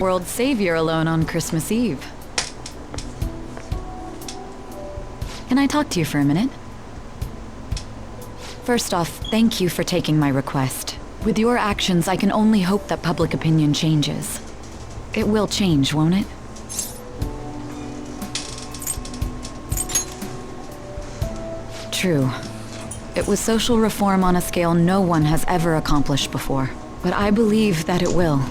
World savior alone on Christmas Eve. Can I talk to you for a minute? First off, thank you for taking my request. With your actions, I can only hope that public opinion changes. It will change, won't it? True. It was social reform on a scale no one has ever accomplished before. But I believe that it will.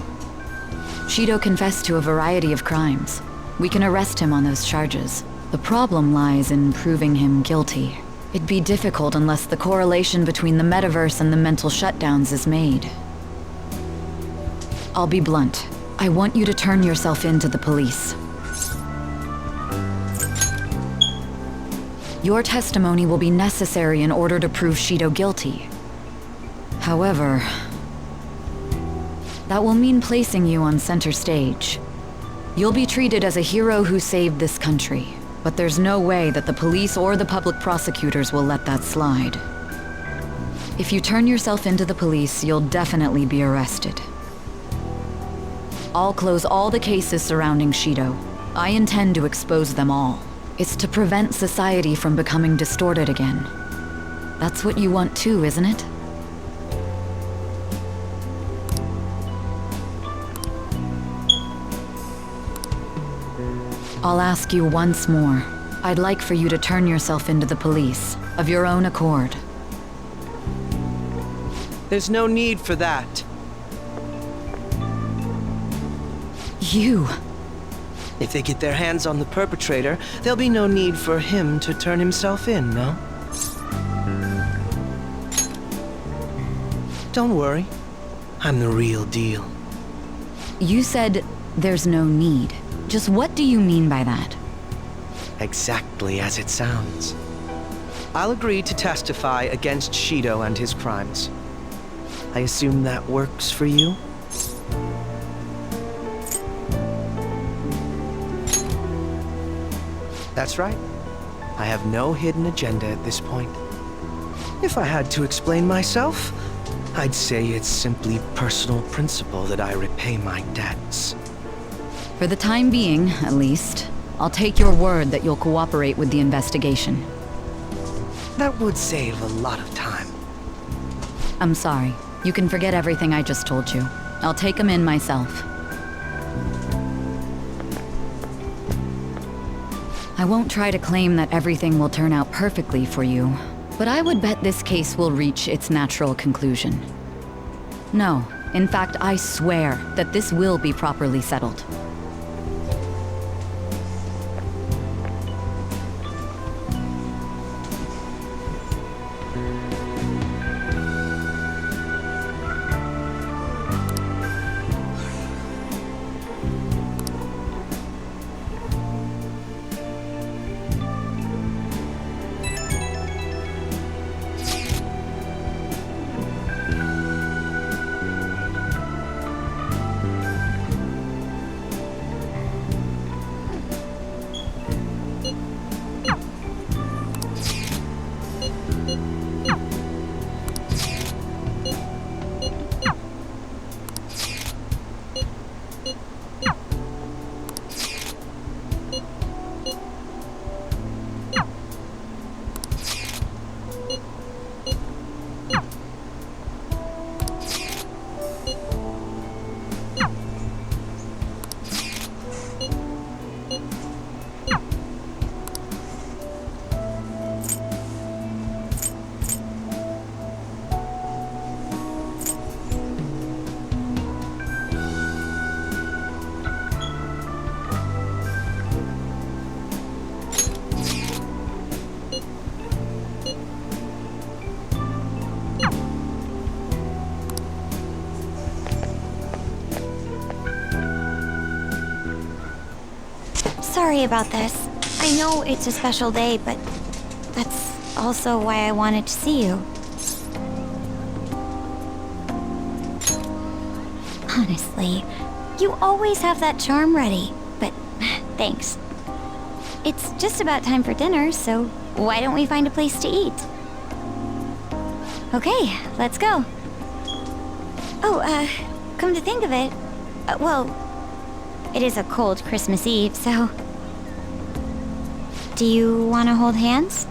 Shido confessed to a variety of crimes. We can arrest him on those charges. The problem lies in proving him guilty. It'd be difficult unless the correlation between the metaverse and the mental shutdowns is made. I'll be blunt. I want you to turn yourself in to the police. Your testimony will be necessary in order to prove Shido guilty. However, that will mean placing you on center stage. You'll be treated as a hero who saved this country, but there's no way that the police or the public prosecutors will let that slide. If you turn yourself into the police, you'll definitely be arrested. I'll close all the cases surrounding Shido. I intend to expose them all. It's to prevent society from becoming distorted again. That's what you want too, isn't it? I'll ask you once more. I'd like for you to turn yourself into the police, of your own accord. There's no need for that. You... If they get their hands on the perpetrator, there'll be no need for him to turn himself in, no? Don't worry. I'm the real deal. You said there's no need. Just what do you mean by that? Exactly as it sounds. I'll agree to testify against Shido and his crimes. I assume that works for you? That's right. I have no hidden agenda at this point. If I had to explain myself, I'd say it's simply personal principle that I repay my debts. For the time being, at least, I'll take your word that you'll cooperate with the investigation. That would save a lot of time. I'm sorry. You can forget everything I just told you. I'll take him in myself. I won't try to claim that everything will turn out perfectly for you, but I would bet this case will reach its natural conclusion. No, in fact, I swear that this will be properly settled. Sorry about this. I know it's a special day, but that's also why I wanted to see you. Honestly, you always have that charm ready, but thanks. It's just about time for dinner, so why don't we find a place to eat? Okay, let's go. Oh, come to think of it, well, it is a cold Christmas Eve, so... Do you want to hold hands?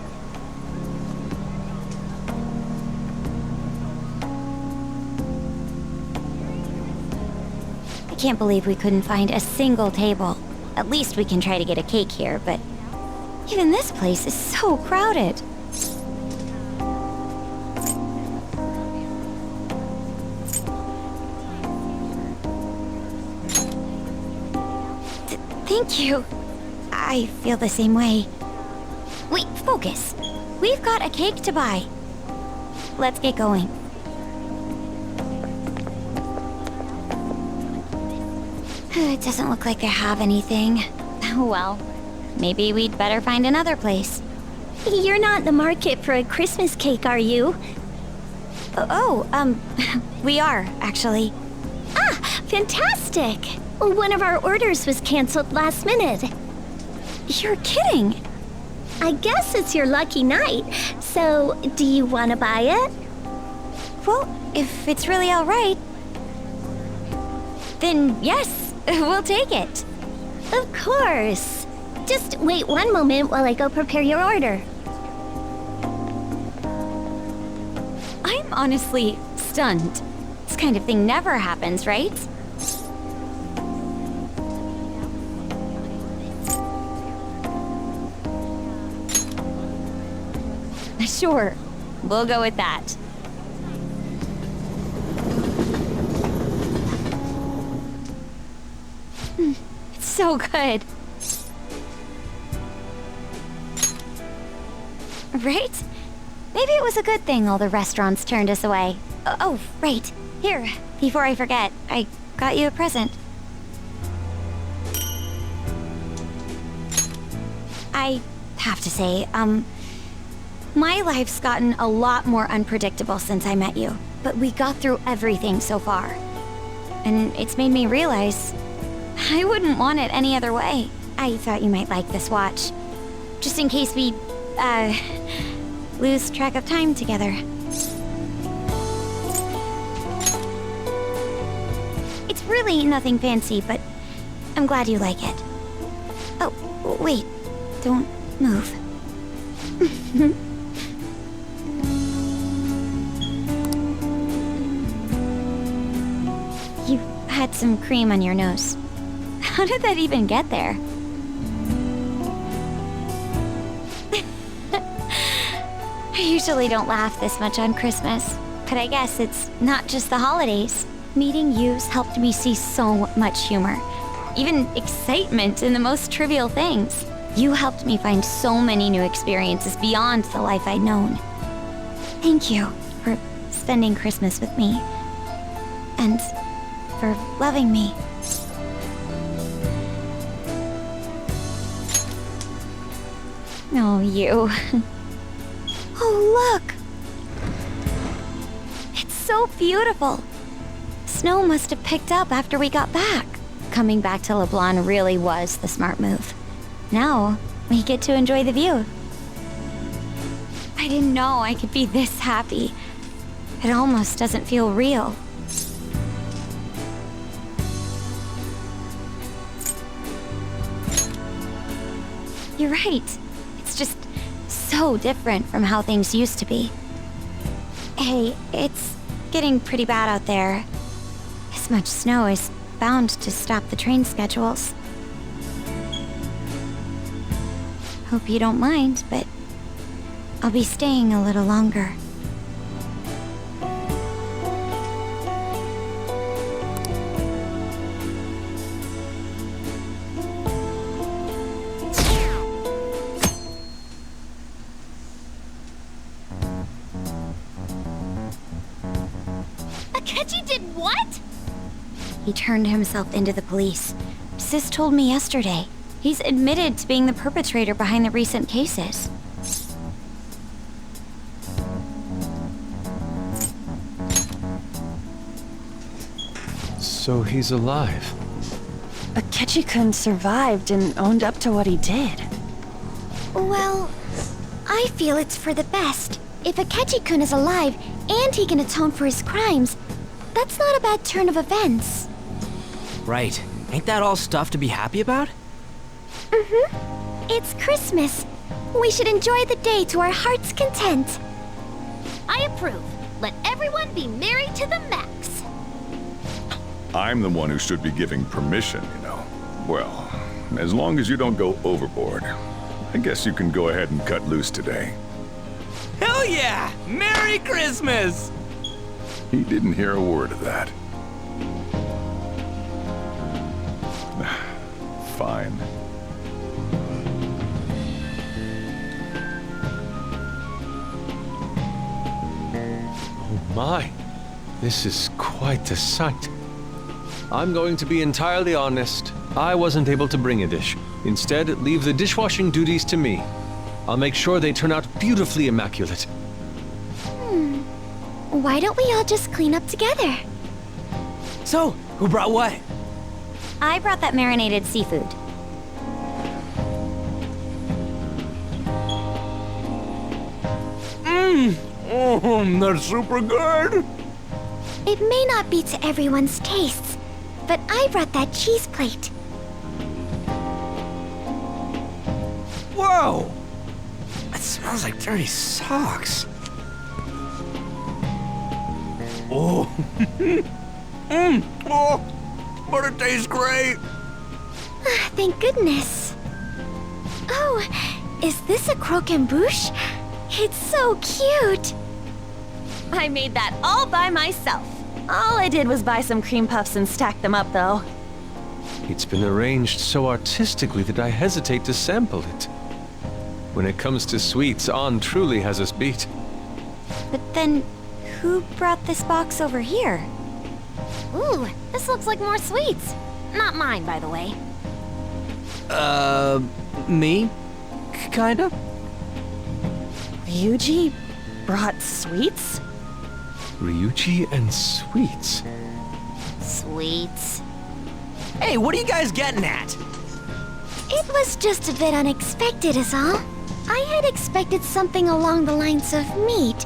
I can't believe we couldn't find a single table. At least we can try to get a cake here, but... Even this place is so crowded. Thank you. I feel the same way. Wait, focus. We've got a cake to buy. Let's get going. It doesn't look like they have anything. Well, maybe we'd better find another place. You're not in the market for a Christmas cake, are you? We are, actually. Ah, fantastic! One of our orders was canceled last minute. You're kidding! I guess it's your lucky night. So, do you want to buy it? Well, if it's really all right, then yes, we'll take it. Of course. Just wait one moment while I go prepare your order. I'm honestly stunned. This kind of thing never happens, right? Sure, we'll go with that. It's so good. Right? Maybe it was a good thing all the restaurants turned us away. Oh, right. Here, before I forget, I got you a present. I have to say, my life's gotten a lot more unpredictable since I met you, but we got through everything so far. And it's made me realize I wouldn't want it any other way. I thought you might like this watch, just in case we, lose track of time together. It's really nothing fancy, but I'm glad you like it. Oh, wait, don't move. You had some cream on your nose. How did that even get there? I usually don't laugh this much on Christmas, but I guess it's not just the holidays. Meeting you's helped me see so much humor, even excitement in the most trivial things. You helped me find so many new experiences beyond the life I'd known. Thank you for spending Christmas with me. And for loving me. Oh, you. Oh, look! It's so beautiful. Snow must have picked up after we got back. Coming back to LeBlanc really was the smart move. Now, we get to enjoy the view. I didn't know I could be this happy. It almost doesn't feel real. You're right. It's just so different from how things used to be. Hey, it's getting pretty bad out there. This much snow is bound to stop the train schedules. Hope you don't mind, but I'll be staying a little longer. Akechi did what? He turned himself into the police. Sis told me yesterday. He's admitted to being the perpetrator behind the recent cases. So he's alive. Akechi-kun survived and owned up to what he did. Well, I feel it's for the best. If Akechi-kun is alive and he can atone for his crimes, that's not a bad turn of events. Right. Ain't that all stuff to be happy about? It's Christmas. We should enjoy the day to our heart's content. I approve. Let everyone be merry to the max. I'm the one who should be giving permission, you know. Well, as long as you don't go overboard, I guess you can go ahead and cut loose today. Hell yeah! Merry Christmas! He didn't hear a word of that. Fine. Oh my, this is quite a sight. I'm going to be entirely honest. I wasn't able to bring a dish. Instead, leave the dishwashing duties to me. I'll make sure they turn out beautifully immaculate. Why don't we all just clean up together? So, who brought what? I brought that marinated seafood. That's super good! It may not be to everyone's tastes, but I brought that cheese plate. Whoa! That smells like dirty socks. Oh. Oh, but it tastes great. Thank goodness. Oh, is this a croquembouche? It's so cute. I made that all by myself. All I did was buy some cream puffs and stack them up, though. It's been arranged so artistically that I hesitate to sample it. When it comes to sweets, On truly has us beat. But then, who brought this box over here? Ooh, this looks like more sweets. Not mine, by the way. Me? Kinda? Ryuji brought sweets? Ryuji and sweets. Sweets. Hey, what are you guys getting at? It was just a bit unexpected is all. I had expected something along the lines of meat.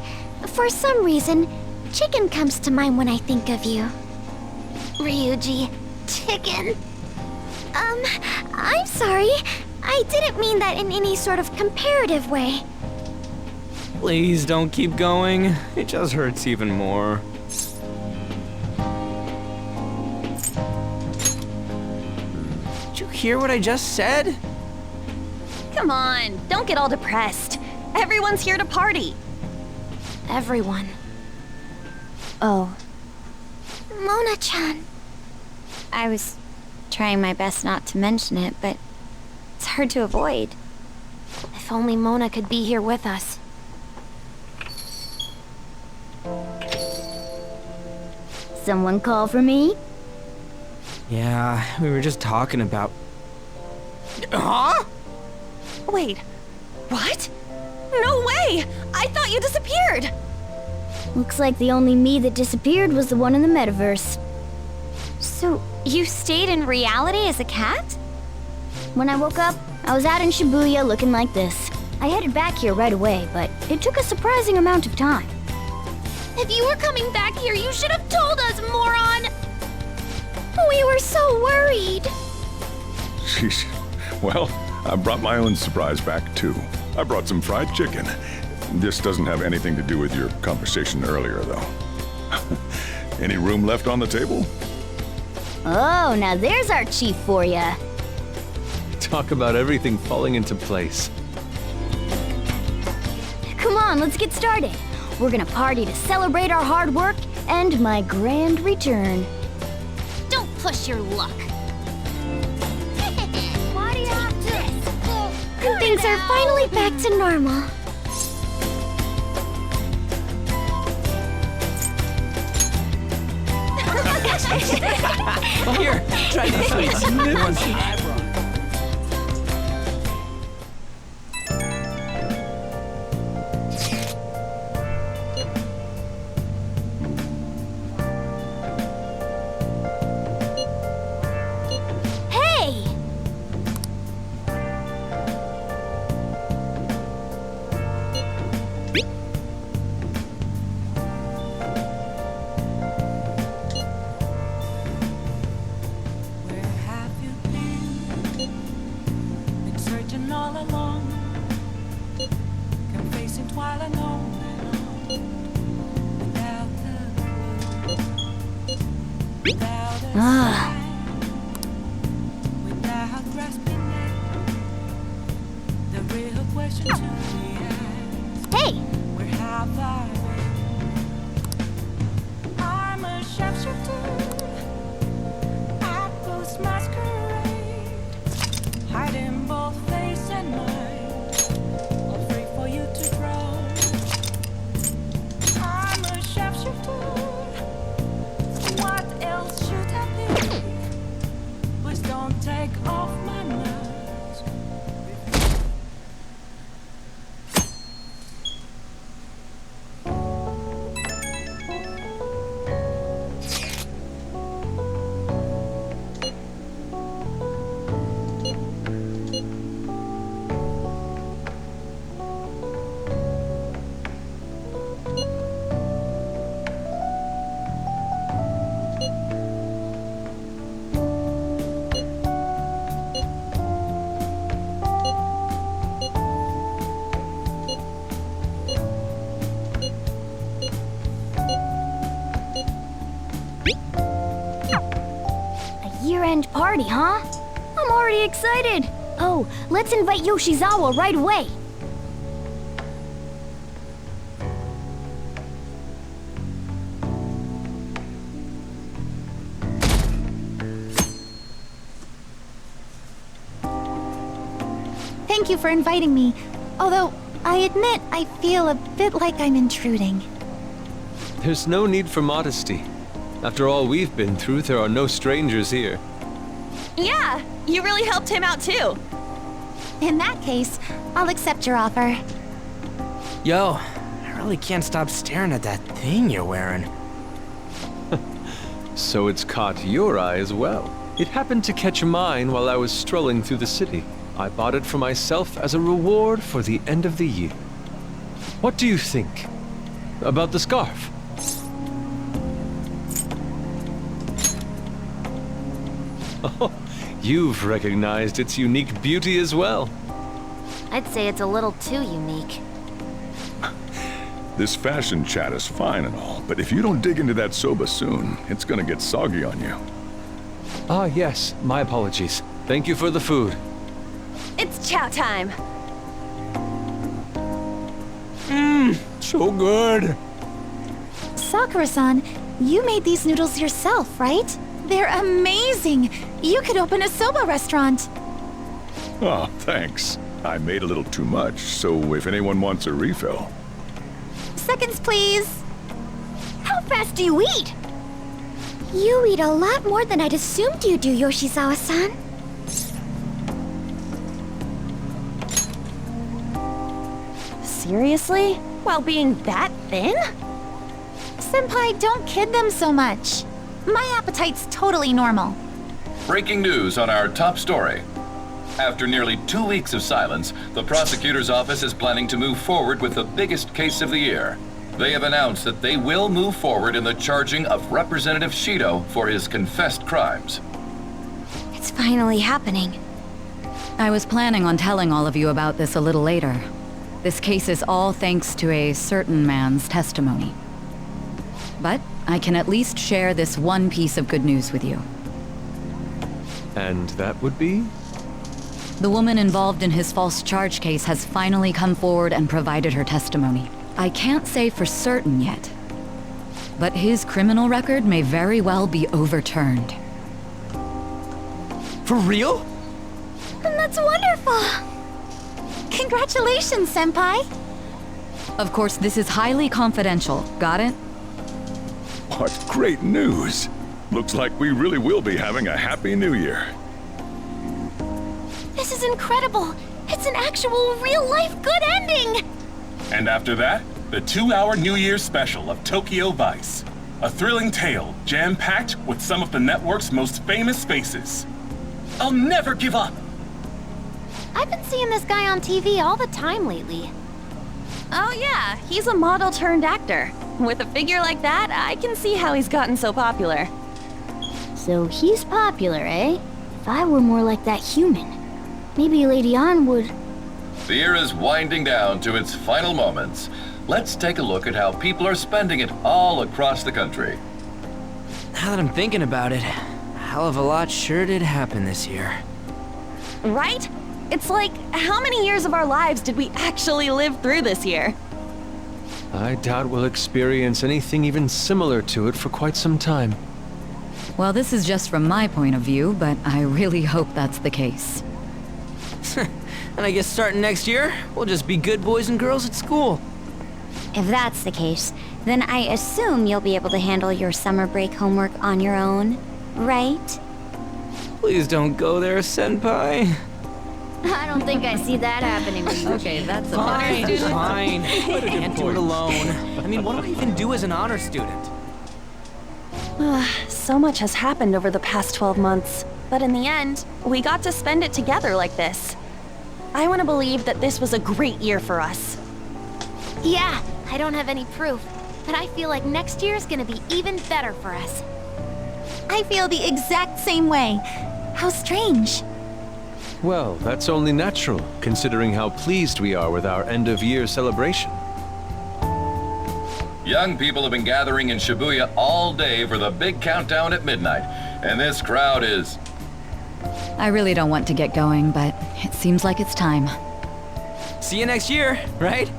For some reason, chicken comes to mind when I think of you. Ryuji. Chicken. I'm sorry. I didn't mean that in any sort of comparative way. Please don't keep going. It just hurts even more. Did you hear what I just said? Come on, don't get all depressed. Everyone's here to party. Everyone. Oh, Mona-chan. I was trying my best not to mention it, but it's hard to avoid. If only Mona could be here with us. Someone call for me? Yeah, we were just talking about... Huh? wait. What? No way! I thought you disappeared! Looks like the only me that disappeared was the one in the metaverse. So, you stayed in reality as a cat? When I woke up, I was out in Shibuya looking like this. I headed back here right away, but it took a surprising amount of time. If you were coming back here, you should have told us, moron! We were so worried. Sheesh. Well, I brought my own surprise back, too. I brought some fried chicken. This doesn't have anything to do with your conversation earlier, though. Any room left on the table? Oh, now there's our chief for ya. Talk about everything falling into place. Come on, let's get started. We're gonna party to celebrate our hard work and my grand return. Don't push your luck. And things are finally back to normal. Here, try these sweets. Hey! all alone, confessing while I know without the without a sign, without grasping it, the real question to be asked. Hey! Where have I been? I'm a sharpshooter at Ghost Masquerade, hiding both face and mind, all free for you to grow. I'm a sharpshooter. What else should I be? Please don't take off my mask. Year-end party, huh? I'm already excited. Oh, let's invite Yoshizawa right away. Thank you for inviting me. Although, I admit I feel a bit like I'm intruding. There's no need for modesty. After all we've been through, there are no strangers here. Yeah, you really helped him out too. In that case, I'll accept your offer. Yo, I really can't stop staring at that thing you're wearing. So it's caught your eye as well. It happened to catch mine while I was strolling through the city. I bought it for myself as a reward for the end of the year. What do you think about the scarf? Oh, you've recognized its unique beauty as well. I'd say it's a little too unique. This fashion chat is fine and all, but if you don't dig into that soba soon, it's gonna get soggy on you. Ah, yes, my apologies. Thank you for the food. It's chow time. So good. Sakura-san, you made these noodles yourself, right? They're amazing! You could open a soba restaurant. Oh, thanks. I made a little too much, so if anyone wants a refill. Seconds, please. How fast do you eat? You eat a lot more than I'd assumed you do, Yoshizawa-san. Seriously? While being that thin? Senpai, don't kid them so much. My appetite's totally normal. Breaking news on our top story. After nearly 2 weeks of silence, the prosecutor's office is planning to move forward with the biggest case of the year. They have announced that they will move forward in the charging of Representative Shido for his confessed crimes. It's finally happening. I was planning on telling all of you about this a little later. This case is all thanks to a certain man's testimony. But I can at least share this one piece of good news with you. And that would be? The woman involved in his false charge case has finally come forward and provided her testimony. I can't say for certain yet, but his criminal record may very well be overturned. For real? And that's wonderful! Congratulations, Senpai! Of course, this is highly confidential. Got it? What great news! Looks like we really will be having a happy new year. This is incredible! It's an actual real-life good ending! And after that, the 2-hour New Year's special of Tokyo Vice. A thrilling tale, jam-packed with some of the network's most famous faces. I'll never give up! I've been seeing this guy on TV all the time lately. Oh yeah, he's a model turned actor. With a figure like that, I can see how he's gotten so popular. So he's popular, eh? If I were more like that human, maybe Lady Ann would... The year is winding down to its final moments. Let's take a look at how people are spending it all across the country. Now that I'm thinking about it, a hell of a lot sure did happen this year. Right? It's like, how many years of our lives did we actually live through this year? I doubt we'll experience anything even similar to it for quite some time. Well, this is just from my point of view, but I really hope that's the case. And I guess starting next year, we'll just be good boys and girls at school. If that's the case, then I assume you'll be able to handle your summer break homework on your own, right? Please don't go there, Senpai. I don't think I see that happening. Okay, that's a Fine, fine. Can't do it alone. I mean, what do I even do as an honor student? So much has happened over the past 12 months, but in the end, we got to spend it together like this. I want to believe that this was a great year for us. Yeah, I don't have any proof, but I feel like next year's gonna be even better for us. I feel the exact same way. How strange. Well, that's only natural, considering how pleased we are with our end-of-year celebration. Young people have been gathering in Shibuya all day for the big countdown at midnight, and this crowd is... I really don't want to get going, but it seems like it's time. See you next year, right?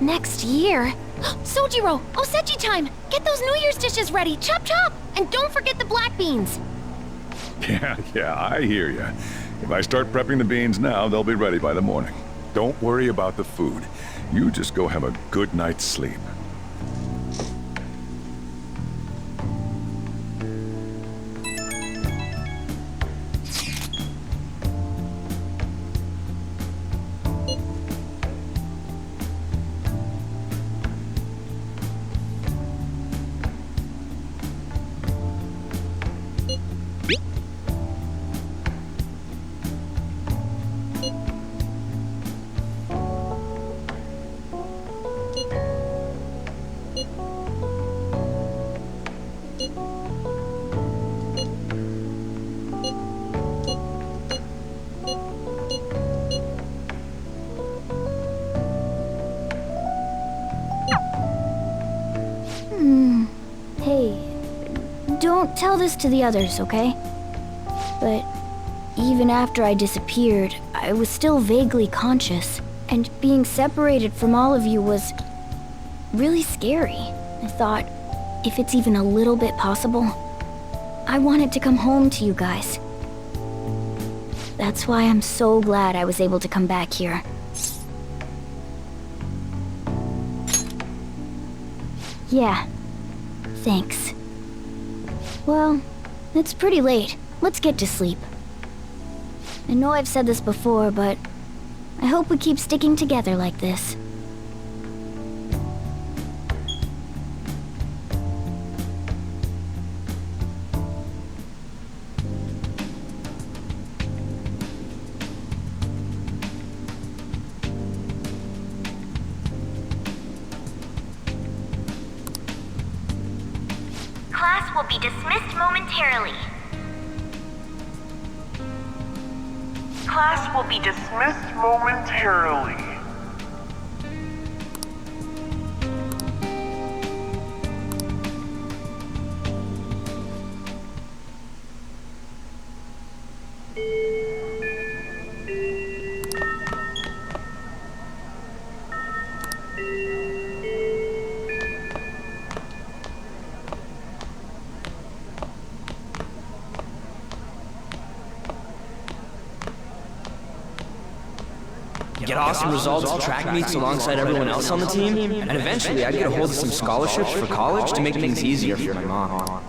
Next year? Sojiro, Osechi time! Get those New Year's dishes ready, chop chop! And don't forget the black beans! Yeah, I hear ya. If I start prepping the beans now, they'll be ready by the morning. Don't worry about the food. You just go have a good night's sleep. Hey, don't tell this to the others, okay? But even after I disappeared, I was still vaguely conscious, and being separated from all of you was really scary. I thought, if it's even a little bit possible, I wanted to come home to you guys. That's why I'm so glad I was able to come back here. Yeah, thanks. Well, it's pretty late. Let's get to sleep. I know I've said this before, but I hope we keep sticking together like this. Class will be dismissed momentarily. Class will be dismissed momentarily. Get awesome results, track meets alongside everyone else on the team, and eventually I'd get a hold of some scholarships for college to make things easier for my mom.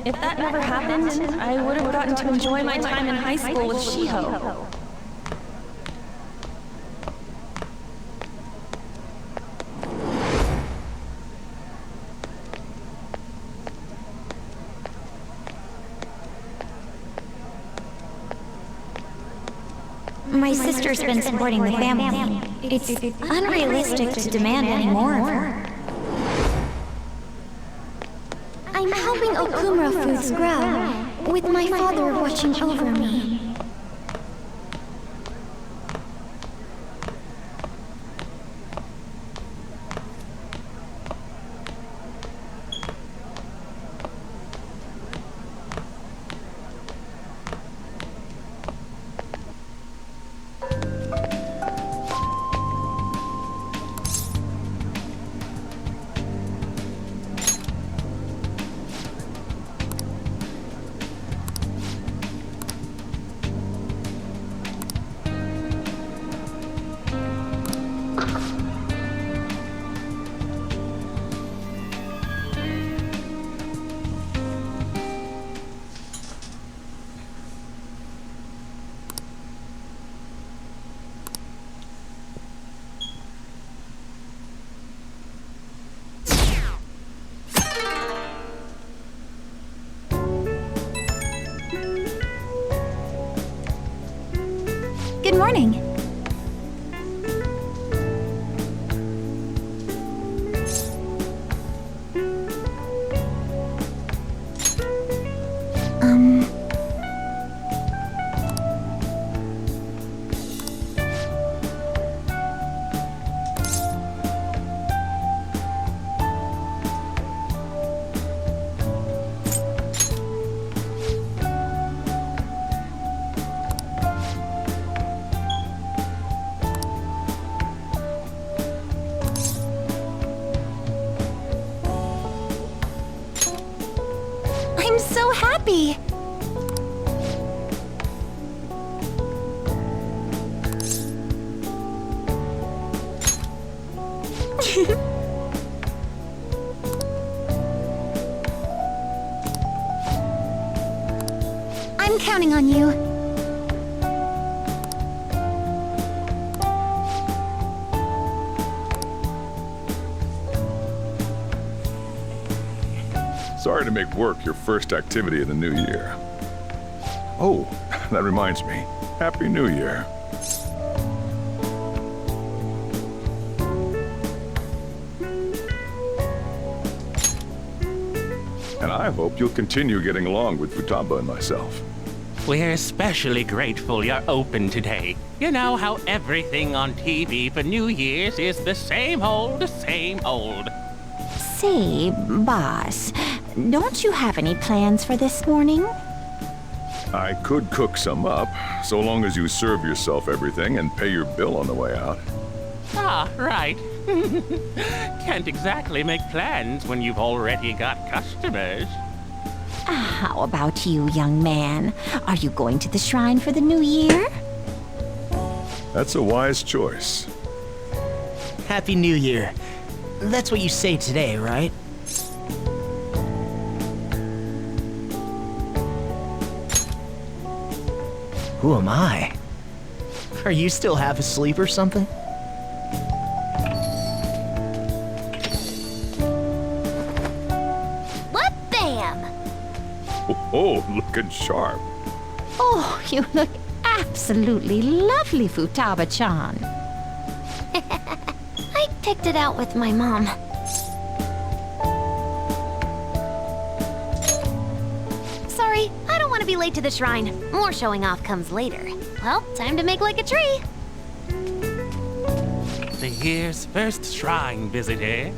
If that never happened, I would have gotten to enjoy my time in high school with Shiho. My sister's been supporting the family. It's unrealistic to demand any more of her. I'm helping Okumura Foods grow, with my father watching over me. Good morning. I'm so happy! I'm counting on you. Sorry to make work your first activity of the new year. Oh, that reminds me. Happy New Year. And I hope you'll continue getting along with Futaba and myself. We're especially grateful you're open today. You know how everything on TV for New Year's is the same old, same old. Say, boss, don't you have any plans for this morning? I could cook some up, so long as you serve yourself everything and pay your bill on the way out. Ah, right. Can't exactly make plans when you've already got customers. How about you, young man? Are you going to the shrine for the new year? That's a wise choice. Happy New Year. That's what you say today, right? Who am I? Are you still half asleep or something? What bam! Oh, looking sharp. Oh, you look absolutely lovely, Futaba-chan. I picked it out with my mom. Sorry, I don't want to be late to the shrine. More showing off comes later. Well, time to make like a tree. The year's first shrine visit, eh?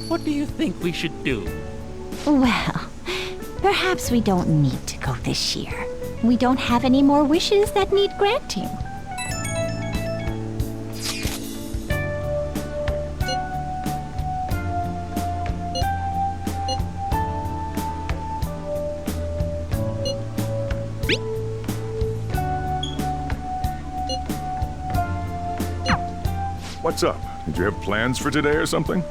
What do you think we should do? Well, perhaps we don't need to go this year. We don't have any more wishes that need granting. What's up? Did you have plans for today or something?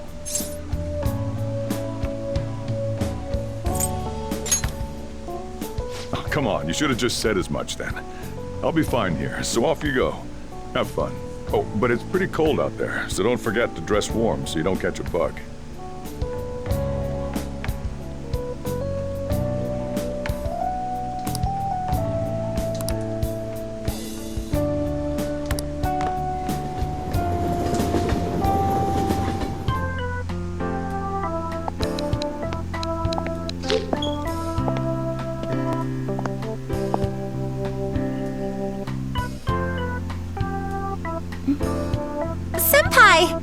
Oh, come on, you should have just said as much then. I'll be fine here, so off you go. Have fun. Oh, but it's pretty cold out there, so don't forget to dress warm so you don't catch a bug. Bye!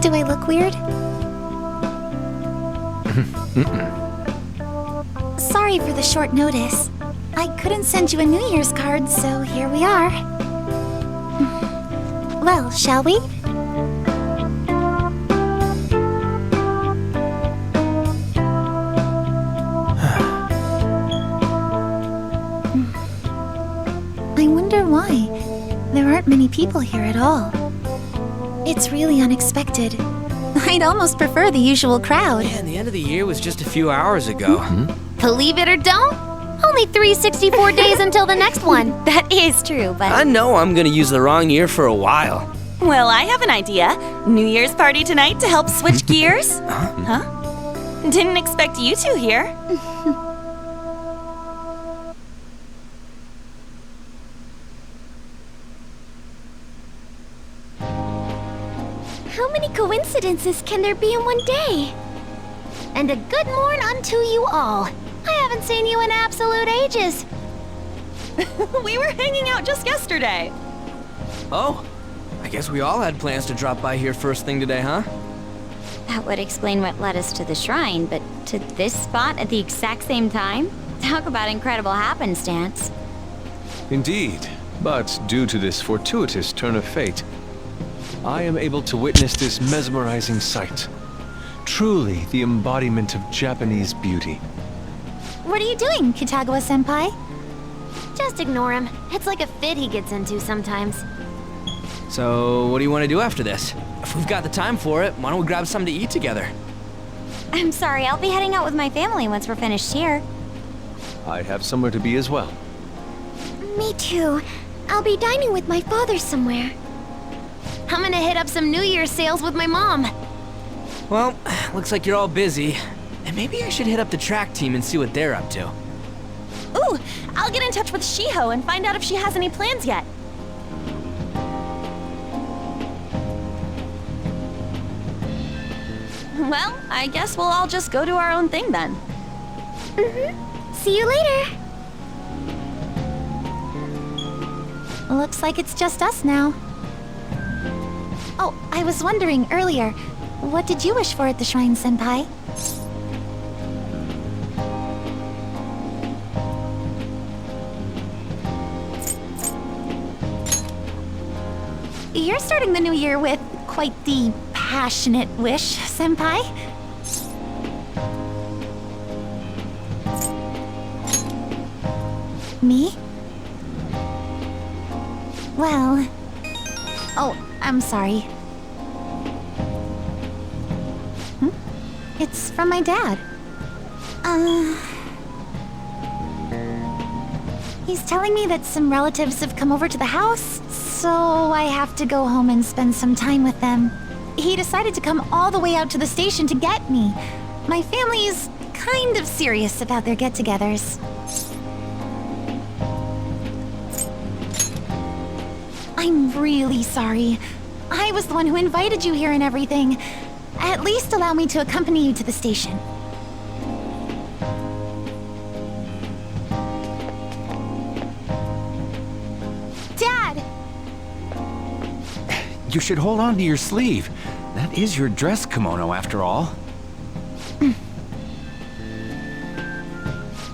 Do I look weird? Sorry for the short notice. I couldn't send you a New Year's card, so here we are. Well, shall we? I wonder why. There aren't many people here at all. It's really unexpected. I'd almost prefer the usual crowd. Man, the end of the year was just a few hours ago. Believe it or don't, only 364 days until the next one. That is true, but... I know I'm gonna use the wrong year for a while. Well, I have an idea. New Year's party tonight to help switch gears? Huh? Didn't expect you two here. How many coincidences can there be in one day? And a good morn unto you all. I haven't seen you in absolute ages. We were hanging out just yesterday. Oh, I guess we all had plans to drop by here first thing today, huh? That would explain what led us to the shrine, but to this spot at the exact same time? Talk about incredible happenstance. Indeed, but due to this fortuitous turn of fate, I am able to witness this mesmerizing sight. Truly the embodiment of Japanese beauty. What are you doing, Kitagawa-senpai? Just ignore him. It's like a fit he gets into sometimes. So, what do you want to do after this? If we've got the time for it, why don't we grab something to eat together? I'm sorry, I'll be heading out with my family once we're finished here. I have somewhere to be as well. Me too. I'll be dining with my father somewhere. I'm gonna hit up some New Year's sales with my mom. Well, looks like you're all busy. And maybe I should hit up the track team and see what they're up to. Ooh, I'll get in touch with Shiho and find out if she has any plans yet. Well, I guess we'll all just go do our own thing then. See you later. Looks like it's just us now. Oh, I was wondering earlier, what did you wish for at the shrine, senpai? You're starting the new year with quite the passionate wish, senpai. Me? Well... Oh, I'm sorry. It's from my dad. He's telling me that some relatives have come over to the house, so I have to go home and spend some time with them. He decided to come all the way out to the station to get me. My family's kind of serious about their get-togethers. I'm really sorry. I was the one who invited you here and everything. At least allow me to accompany you to the station. Dad! You should hold on to your sleeve. That is your dress kimono, after all.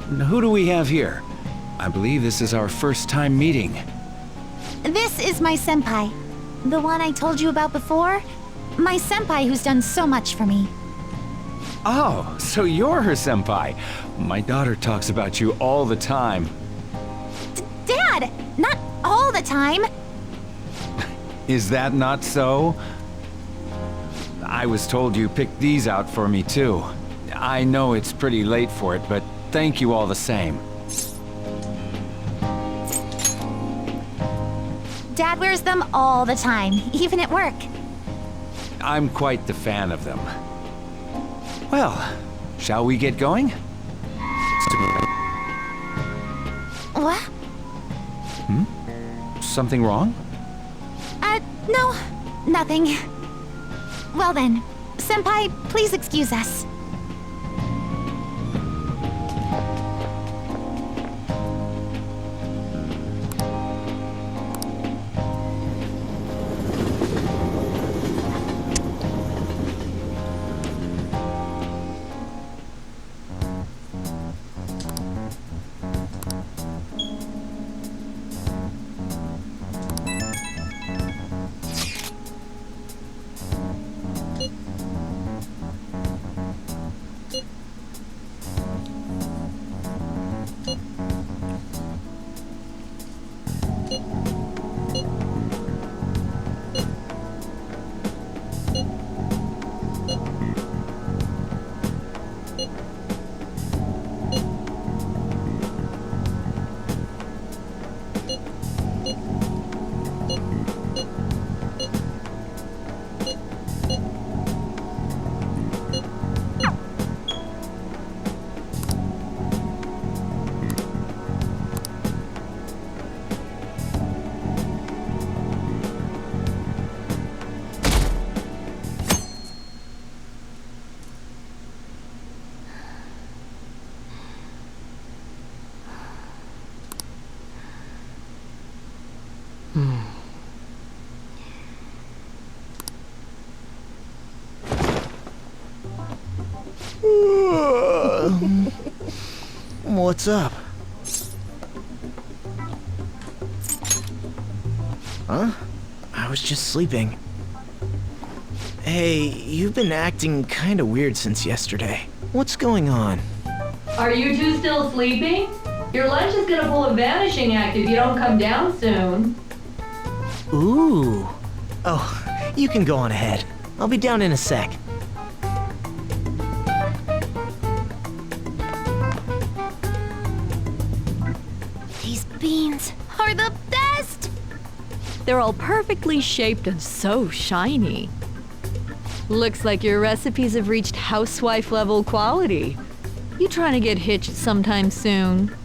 Now, who do we have here? I believe this is our first time meeting. This is my senpai. The one I told you about before. My senpai who's done so much for me. Oh, so you're her senpai. My daughter talks about you all the time. Dad! Not all the time. Is that not so? I was told you picked these out for me too. I know it's pretty late for it, but thank you all the same. Dad wears them all the time, even at work. I'm quite the fan of them. Well, shall we get going? What? Something wrong? No, nothing. Well then, senpai, please excuse us. What's up? Huh? I was just sleeping. Hey, you've been acting kinda weird since yesterday. What's going on? Are you two still sleeping? Your lunch is gonna pull a vanishing act if you don't come down soon. Ooh. Oh, you can go on ahead. I'll be down in a sec. These beans are the best! They're all perfectly shaped and so shiny. Looks like your recipes have reached housewife level quality. You trying to get hitched sometime soon?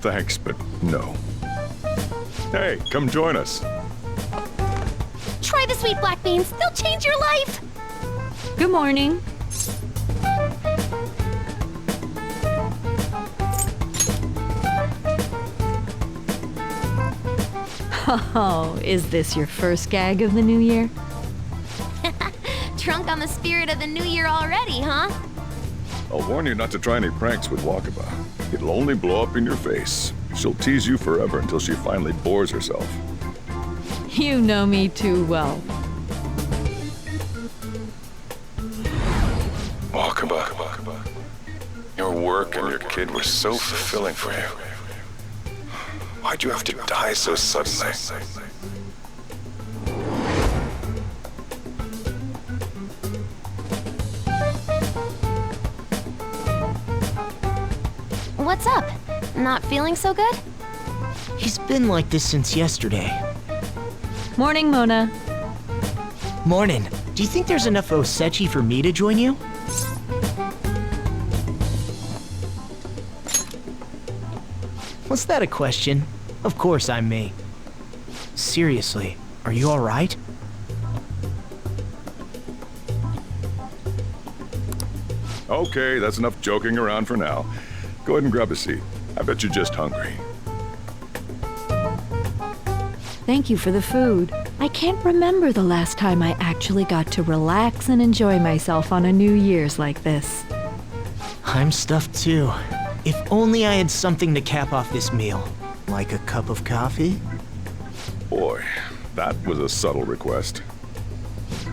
Thanks, but no. Hey, come join us. Try the sweet black beans. They'll change your life. Good morning. Oh, is this your first gag of the new year? Drunk on the spirit of the new year already, huh? I'll warn you not to try any pranks with Wakaba. It'll only blow up in your face. She'll tease you forever until she finally bores herself. You know me too well. Wakaba, your work and your kid were so fulfilling for you. Why'd you have to die so suddenly? What's up? Not feeling so good? He's been like this since yesterday. Morning, Mona. Morning. Do you think there's enough osechi for me to join you? Was that a question? Of course I'm me. Seriously, are you alright? Okay, that's enough joking around for now. Go ahead and grab a seat. I bet you're just hungry. Thank you for the food. I can't remember the last time I actually got to relax and enjoy myself on a New Year's like this. I'm stuffed too. If only I had something to cap off this meal. Like a cup of coffee? Boy, that was a subtle request.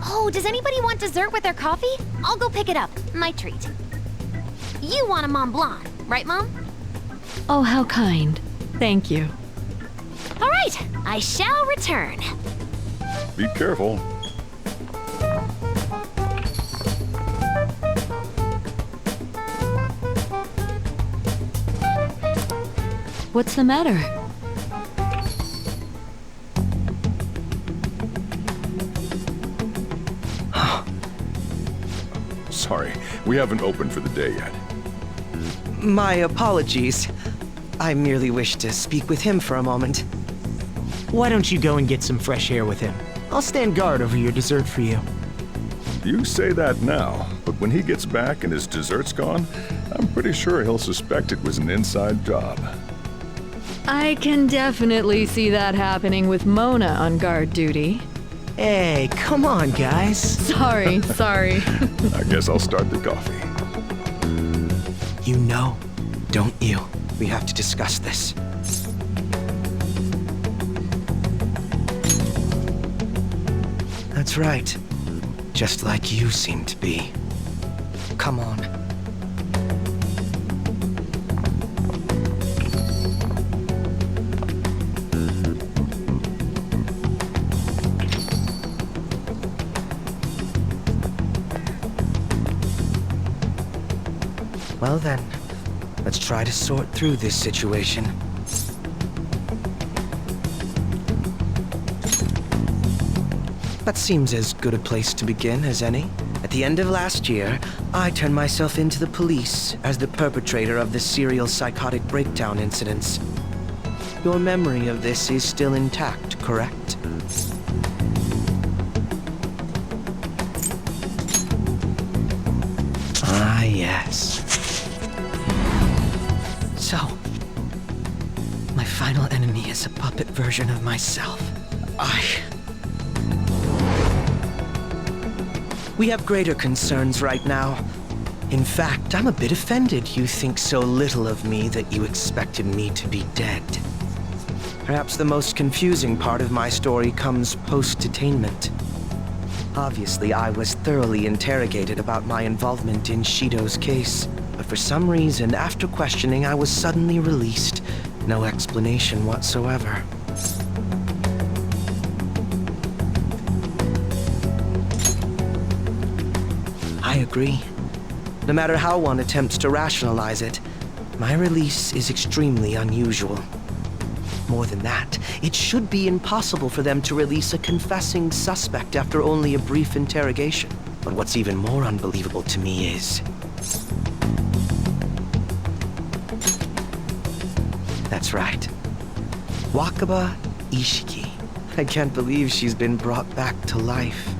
Oh, does anybody want dessert with their coffee? I'll go pick it up. My treat. You want a Mont Blanc, right, Mom? Oh, how kind. Thank you. All right, I shall return. Be careful. What's the matter? Sorry, we haven't opened for the day yet. My apologies. I merely wish to speak with him for a moment. Why don't you go and get some fresh air with him? I'll stand guard over your dessert for you. You say that now, but when he gets back and his dessert's gone, I'm pretty sure he'll suspect it was an inside job. I can definitely see that happening with Mona on guard duty. Hey, come on, guys. Sorry. I guess I'll start the coffee. You know, don't you? We have to discuss this. That's right. Just like you seem to be. Come on. Well then, let's try to sort through this situation. That seems as good a place to begin as any. At the end of last year, I turned myself into the police as the perpetrator of the serial psychotic breakdown incidents. Your memory of this is still intact, correct? Ah, yes. So, my final enemy is a puppet version of myself. We have greater concerns right now. In fact, I'm a bit offended you think so little of me that you expected me to be dead. Perhaps the most confusing part of my story comes post-detainment. Obviously, I was thoroughly interrogated about my involvement in Shido's case, but for some reason, after questioning, I was suddenly released. No explanation whatsoever. I agree. No matter how one attempts to rationalize it, my release is extremely unusual. More than that, it should be impossible for them to release a confessing suspect after only a brief interrogation. But what's even more unbelievable to me is... That's right. Wakaba Ishiki. I can't believe she's been brought back to life.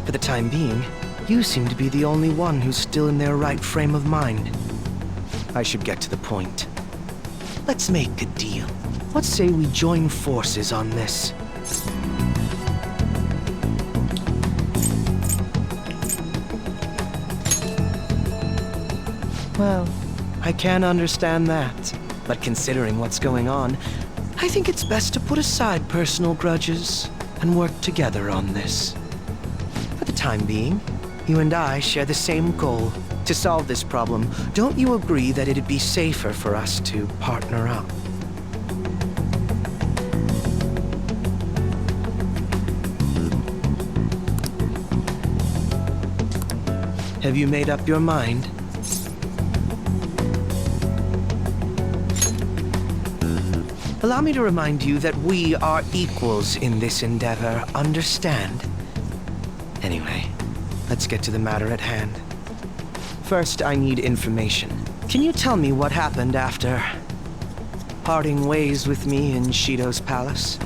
For the time being, you seem to be the only one who's still in their right frame of mind. I should get to the point. Let's make a deal. Let's say we join forces on this. Well, I can understand that. But considering what's going on, I think it's best to put aside personal grudges and work together on this. For the time being, you and I share the same goal. To solve this problem, don't you agree that it'd be safer for us to partner up? Have you made up your mind? Allow me to remind you that we are equals in this endeavor, understand? Anyway, let's get to the matter at hand. First, I need information. Can you tell me what happened after parting ways with me in Shido's palace?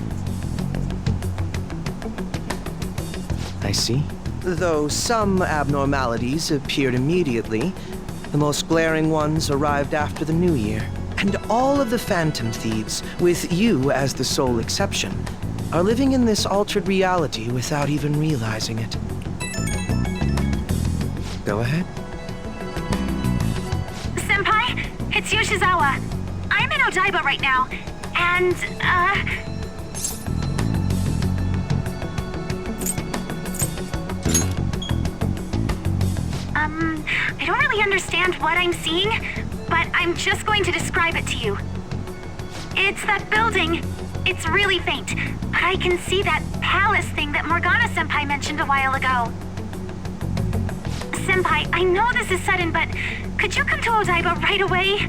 I see. Though some abnormalities appeared immediately, the most glaring ones arrived after the New Year. And all of the Phantom Thieves, with you as the sole exception, are living in this altered reality without even realizing it. Go ahead. Senpai, it's Yoshizawa. I'm in Odaiba right now, and, I don't really understand what I'm seeing, but I'm just going to describe it to you. It's that building. It's really faint, but I can see that palace thing that Morgana-senpai mentioned a while ago. Senpai, I know this is sudden, but could you come to Odaiba right away?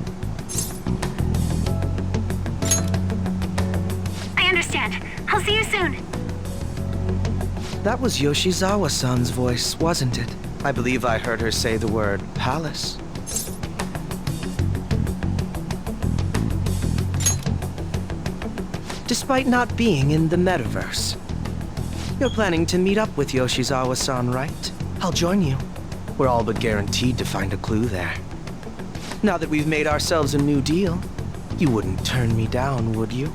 I understand. I'll see you soon. That was Yoshizawa-san's voice, wasn't it? I believe I heard her say the word palace. Despite not being in the metaverse, you're planning to meet up with Yoshizawa-san, right? I'll join you. We're all but guaranteed to find a clue there. Now that we've made ourselves a new deal, you wouldn't turn me down, would you?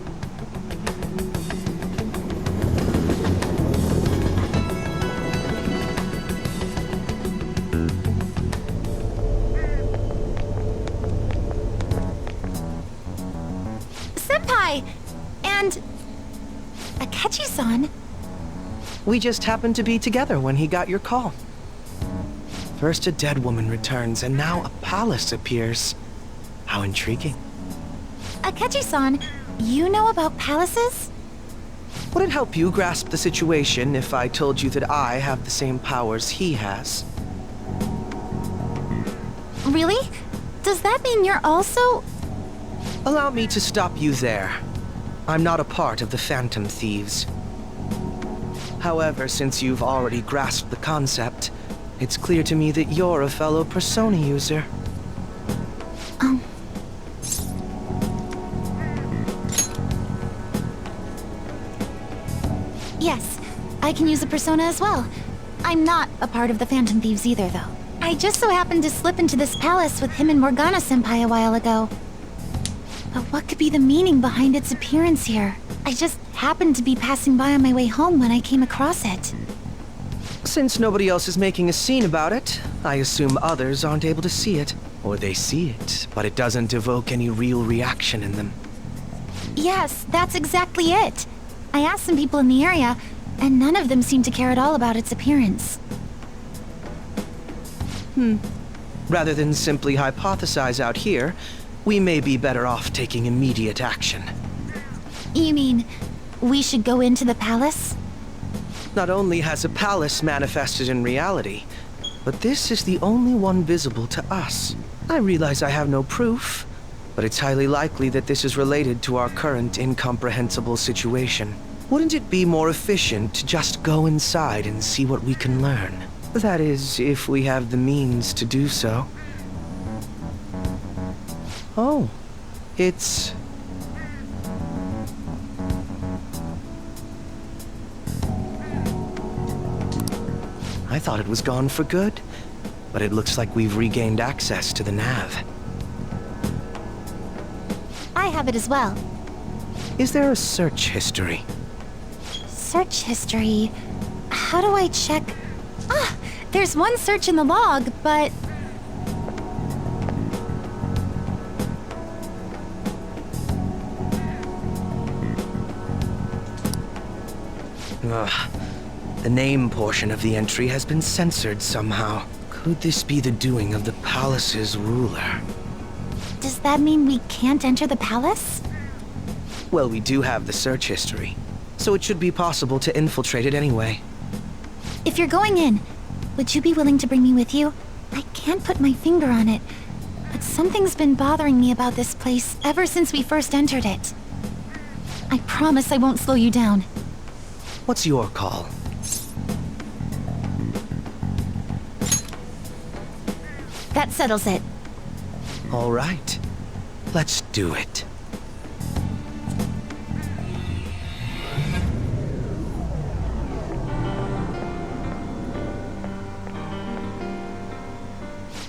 Senpai! And... Akechi-san? We just happened to be together when he got your call. First a dead woman returns, and now a palace appears. How intriguing. Akechi-san, you know about palaces? Would it help you grasp the situation if I told you that I have the same powers he has? Really? Does that mean you're also... Allow me to stop you there. I'm not a part of the Phantom Thieves. However, since you've already grasped the concept, it's clear to me that you're a fellow Persona user. Yes, I can use a Persona as well. I'm not a part of the Phantom Thieves either, though. I just so happened to slip into this palace with him and Morgana-senpai a while ago. But what could be the meaning behind its appearance here? I just happened to be passing by on my way home when I came across it. Since nobody else is making a scene about it, I assume others aren't able to see it. Or they see it, but it doesn't evoke any real reaction in them. Yes, that's exactly it. I asked some people in the area, and none of them seemed to care at all about its appearance. Rather than simply hypothesize out here, we may be better off taking immediate action. You mean, we should go into the palace? Not only has a palace manifested in reality, but this is the only one visible to us. I realize I have no proof, but it's highly likely that this is related to our current incomprehensible situation. Wouldn't it be more efficient to just go inside and see what we can learn? That is, if we have the means to do so. Oh, it's... I thought it was gone for good, but it looks like we've regained access to the nav. I have it as well. Is there a search history? Search history? How do I check? Ah, there's one search in the log, but... Ugh. The name portion of the entry has been censored somehow. Could this be the doing of the palace's ruler? Does that mean we can't enter the palace? Well, we do have the search history, so it should be possible to infiltrate it anyway. If you're going in, would you be willing to bring me with you? I can't put my finger on it, but something's been bothering me about this place ever since we first entered it. I promise I won't slow you down. What's your call? That settles it. All right. Let's do it.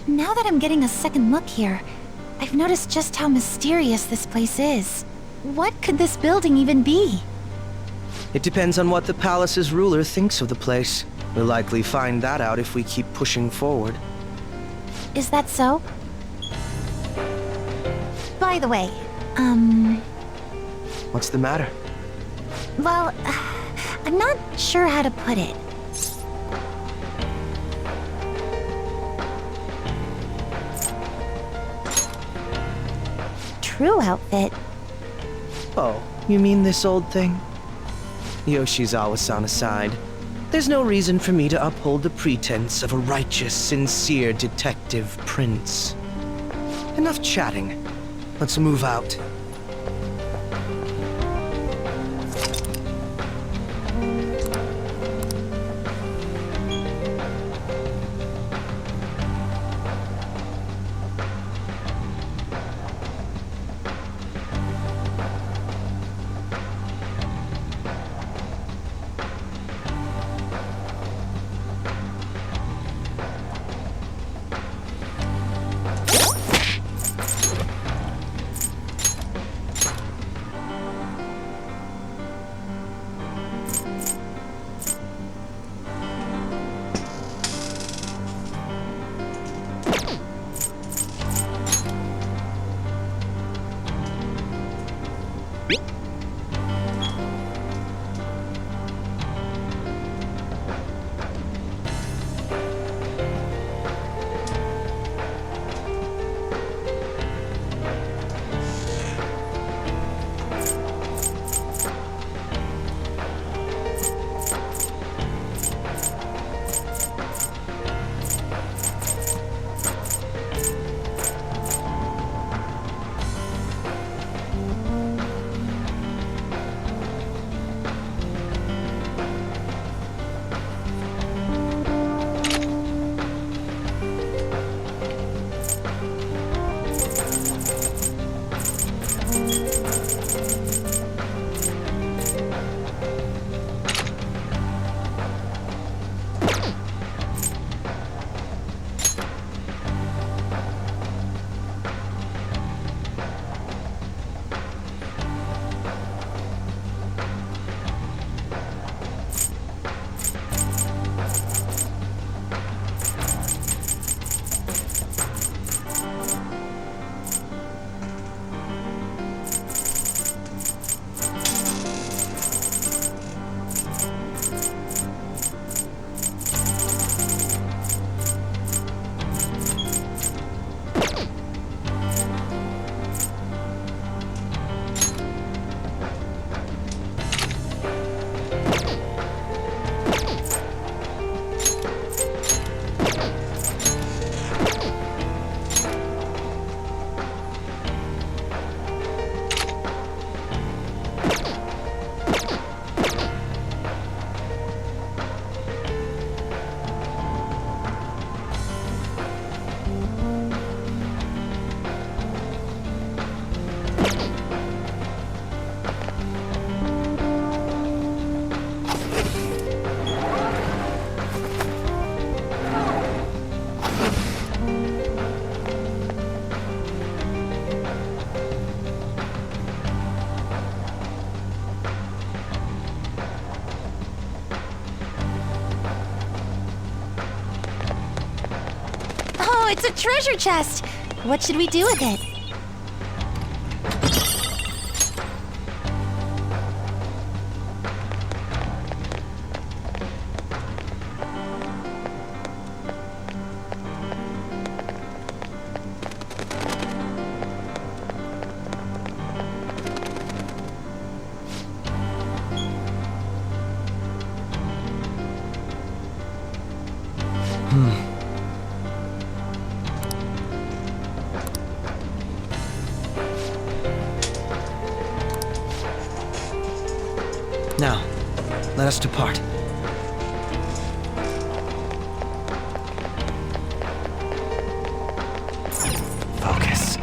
Now that I'm getting a second look here, I've noticed just how mysterious this place is. What could this building even be? It depends on what the palace's ruler thinks of the place. We'll likely find that out if we keep pushing forward. Is that so? By the way, What's the matter? well, I'm not sure how to put it. True outfit. Oh, you mean this old thing? Yoshizawa-san aside, there's no reason for me to uphold the pretense of a righteous, sincere detective prince. Enough chatting. Let's move out. it's a treasure chest. What should we do with it? Now, let us depart. Focus.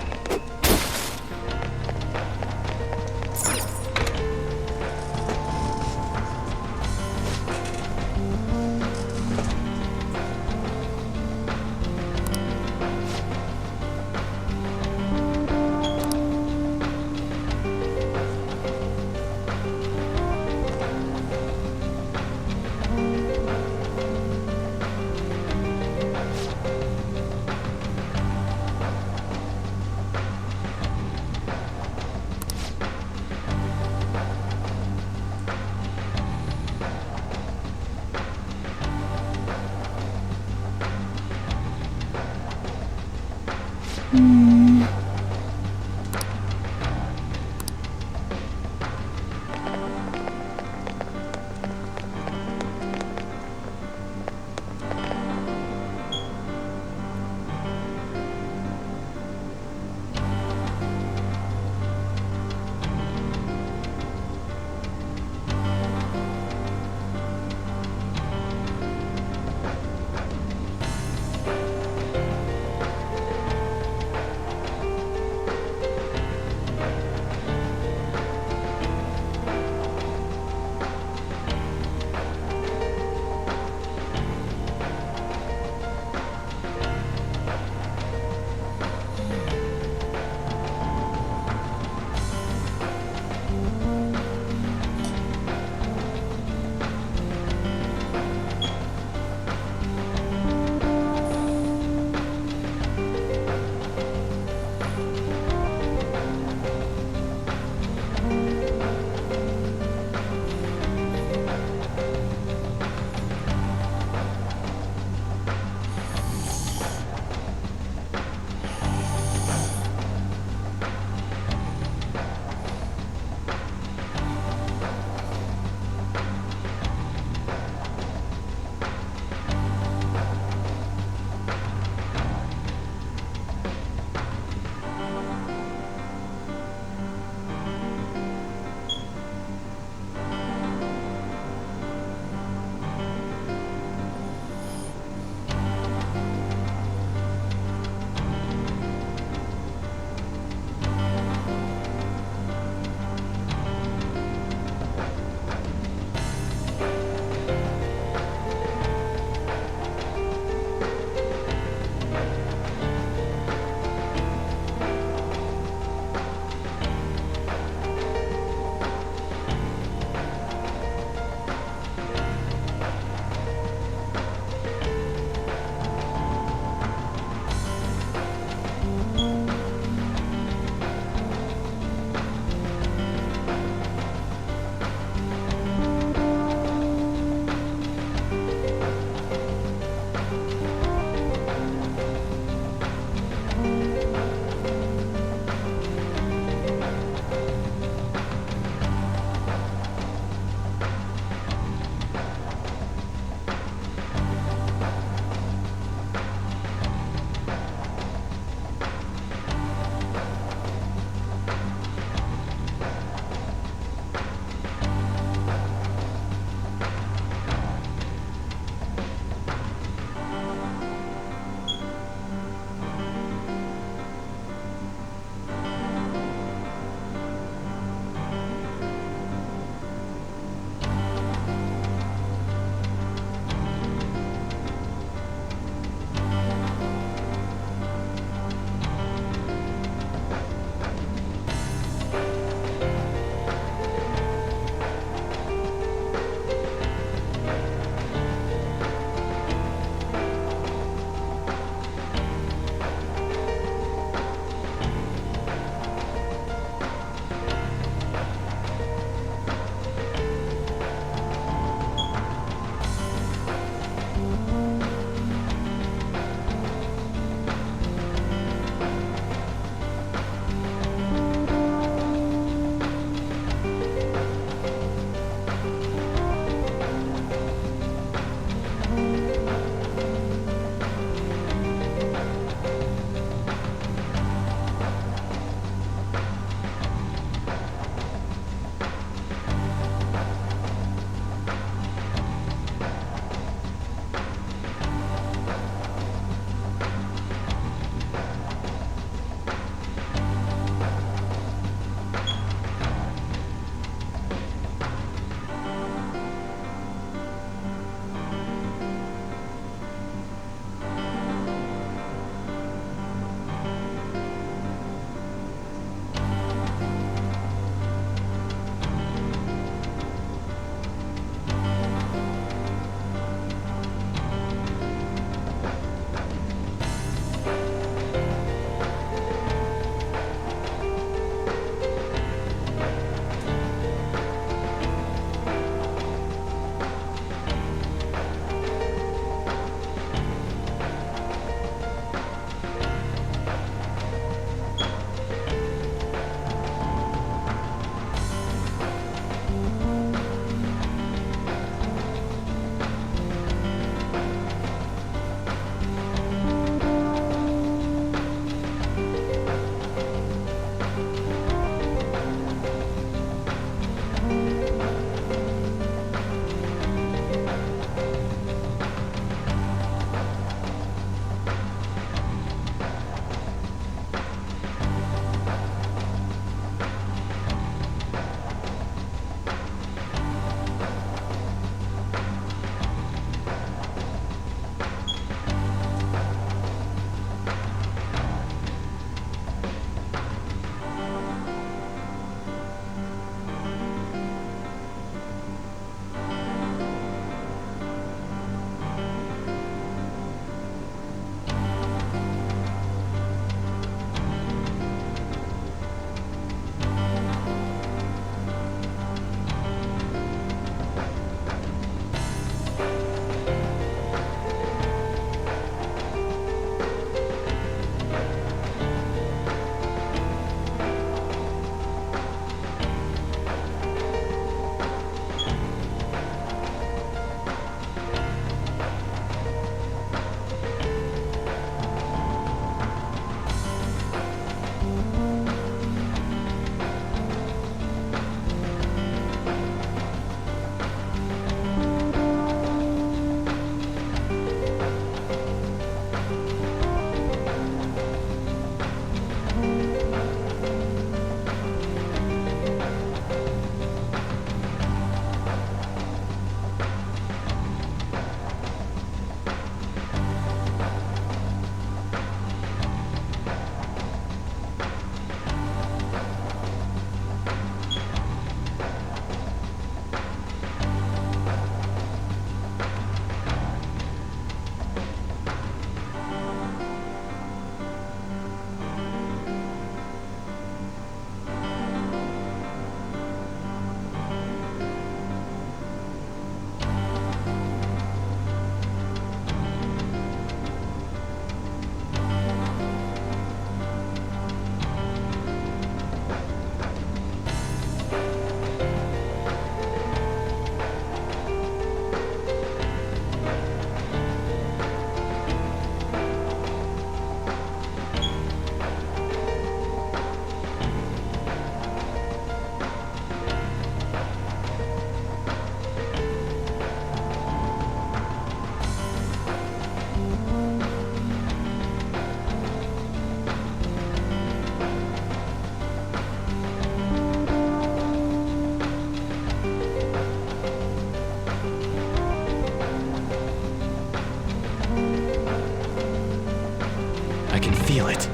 feel it.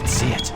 See it.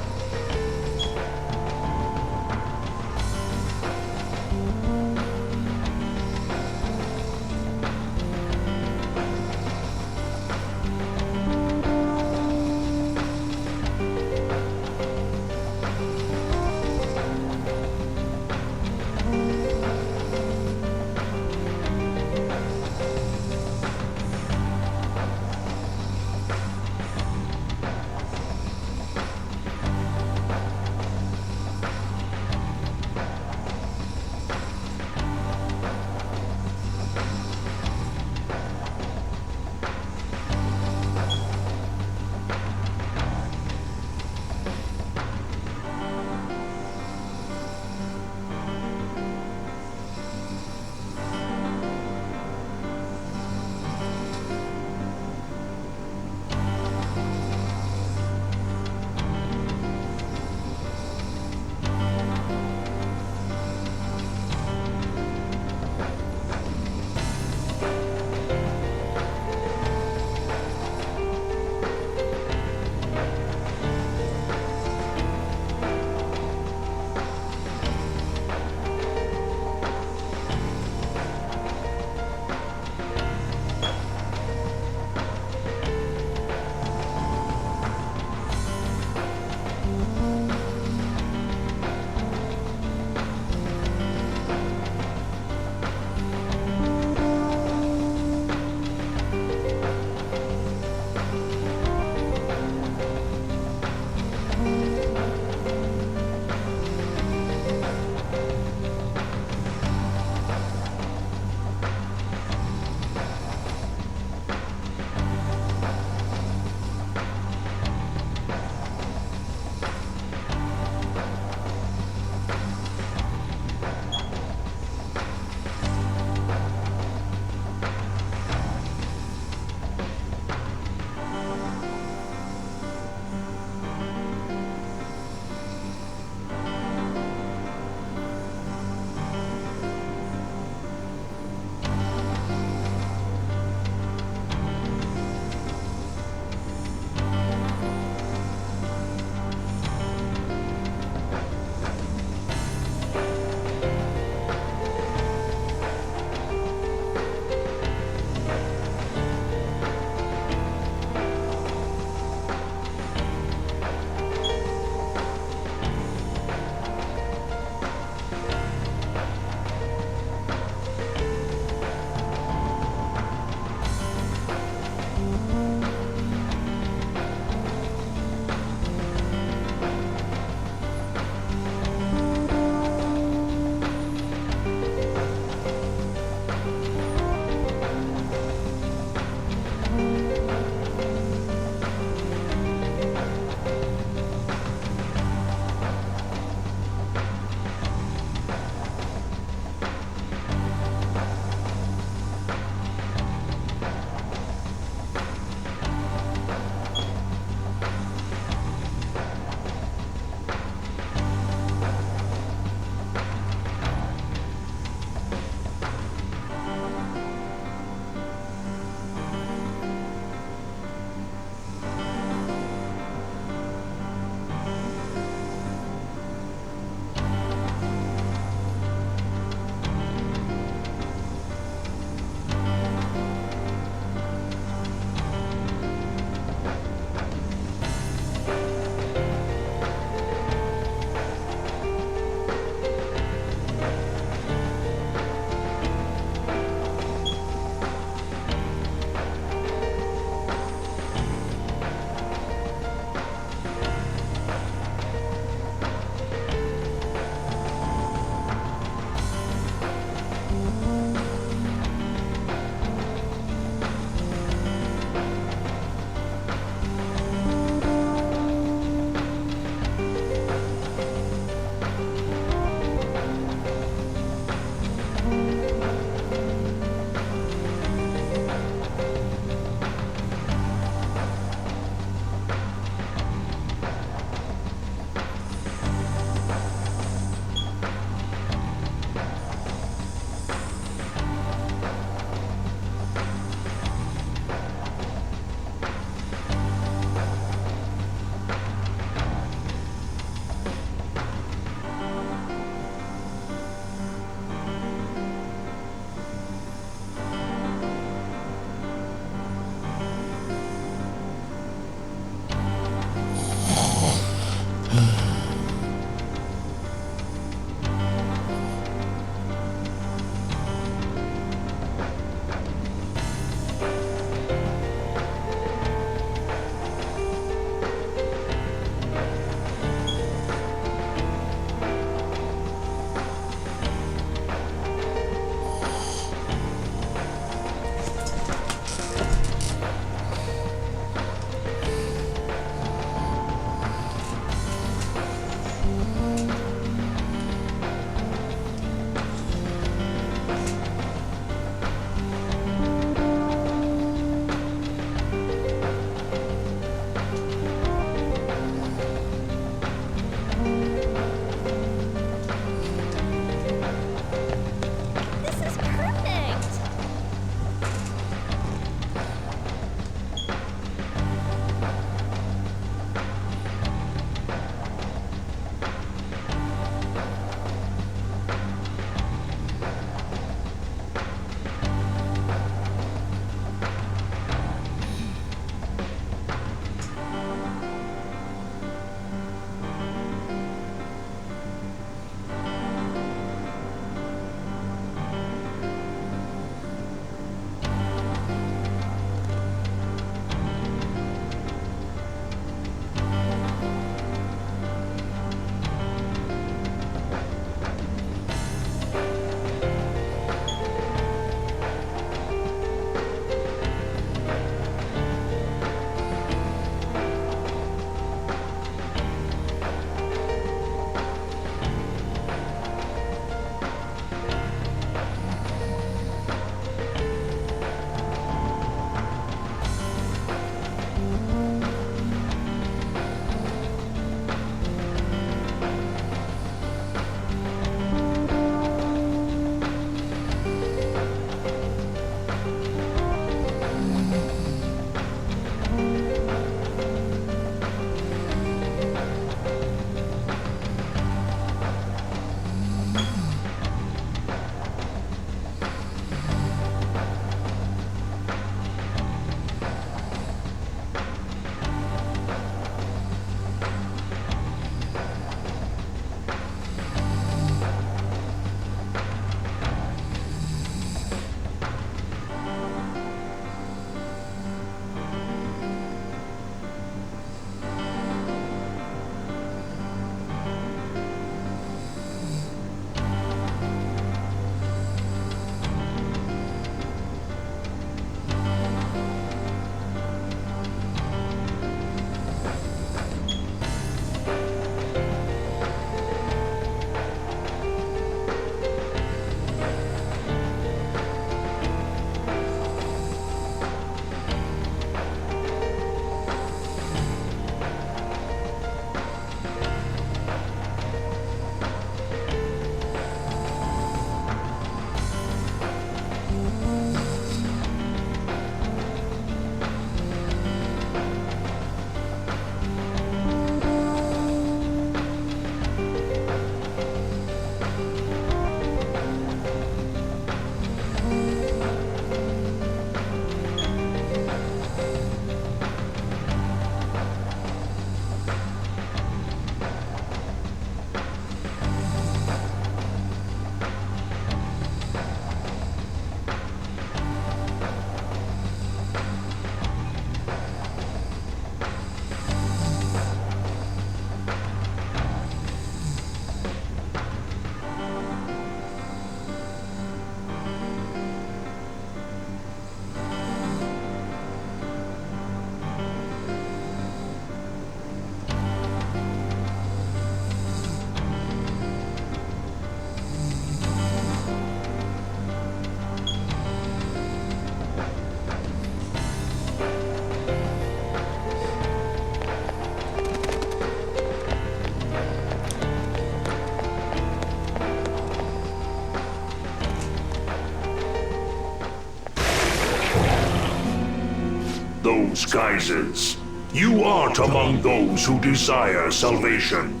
those guises. You aren't among those who desire salvation.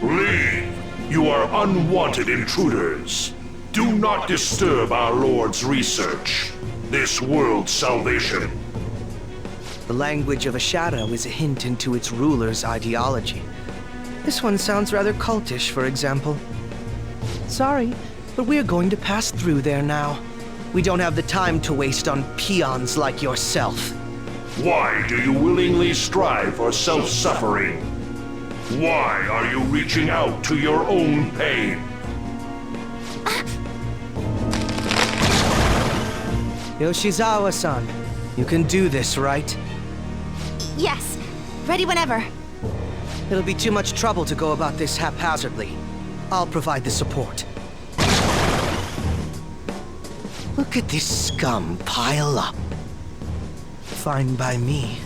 Leave! You are unwanted intruders. Do not disturb our Lord's research. This world's salvation. The language of a shadow is a hint into its ruler's ideology. This one sounds rather cultish, for example. Sorry, but we're going to pass through there now. We don't have the time to waste on peons like yourself. Why do you willingly strive for self-suffering? Why are you reaching out to your own pain? Yoshizawa-san, you can do this, right? Yes. Ready whenever. It'll be too much trouble to go about this haphazardly. I'll provide the support. Look at this scum pile up. Fine by me.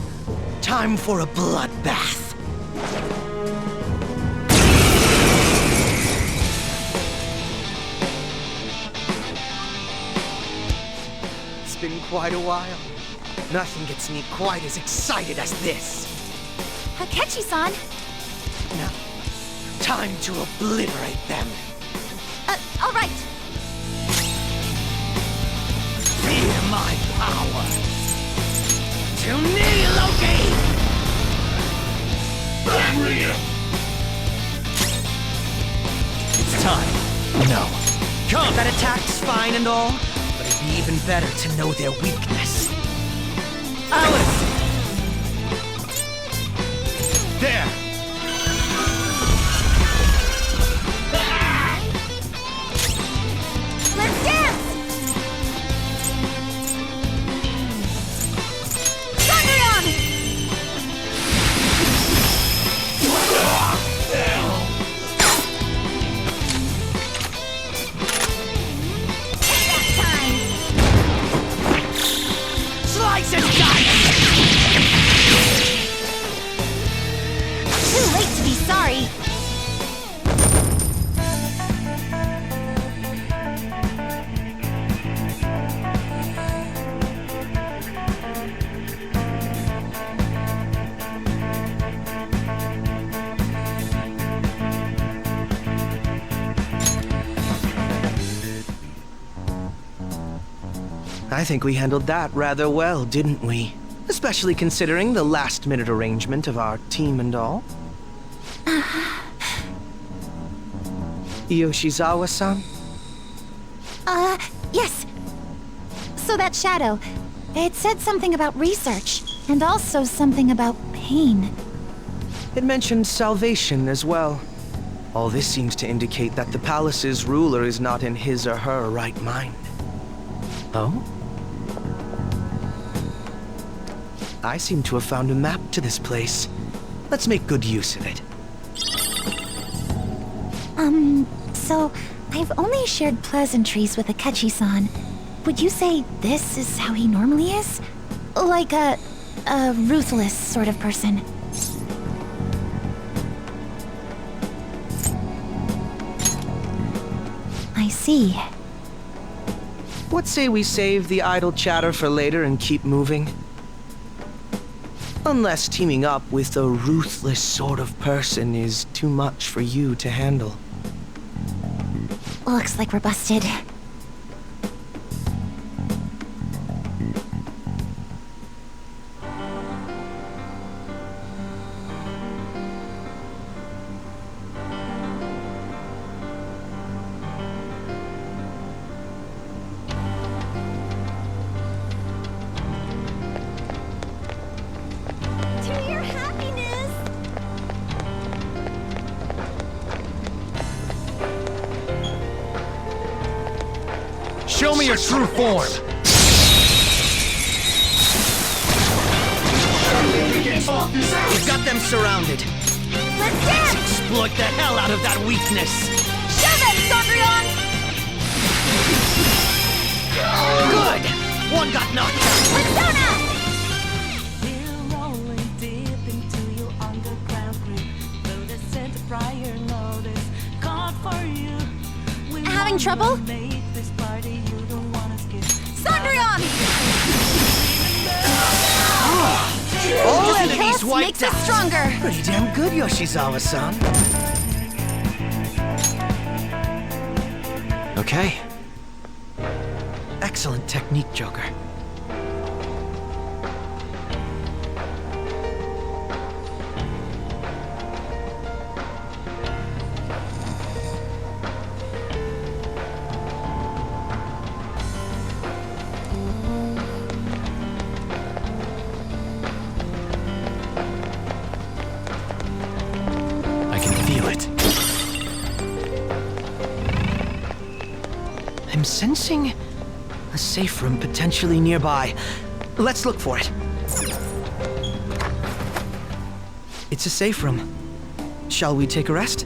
Time for a bloodbath. It's been quite a while. Nothing gets me quite as excited as this. Akechi-san. Now, time to obliterate them. All right. Fear my power. To me, Loki! Unreal. It's time. No. Come! That attack's fine and all, but it'd be even better to know their weakness. Alice! There! Let's dance! Slice and dice! Too late to be sorry. I think we handled that rather well, didn't we? Especially considering the last-minute arrangement of our team and all. Yoshizawa-san? Yes. So that shadow, it said something about research, and also something about pain. It mentioned salvation as well. All this seems to indicate that the palace's ruler is not in his or her right mind. Oh? I seem to have found a map to this place. Let's make good use of it. So I've only shared pleasantries with Akechi-san. Would you say this is how he normally is? Like a ruthless sort of person? I see. What say we save the idle chatter for later and keep moving? Unless teaming up with a ruthless sort of person is too much for you to handle. Looks like we're busted. Show me your true form! We've got them surrounded. Let's dance! Exploit the hell out of that weakness! Show them, Cendrillon! Good! One got knocked out! Persona! Having trouble? Hurry on! All Just enemies chaos wiped makes out. us stronger. Pretty damn good, Yoshizawa-san. Okay. Excellent technique, Joker. I can feel it. I'm sensing a safe room potentially nearby. Let's look for it. It's a safe room. Shall we take a rest?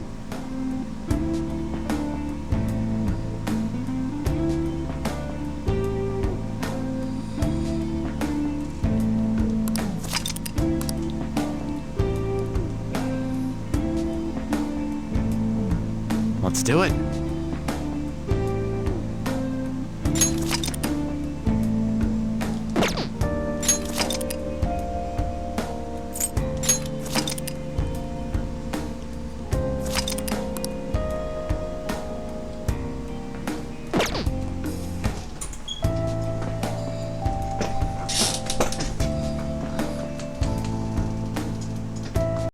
Let's do it.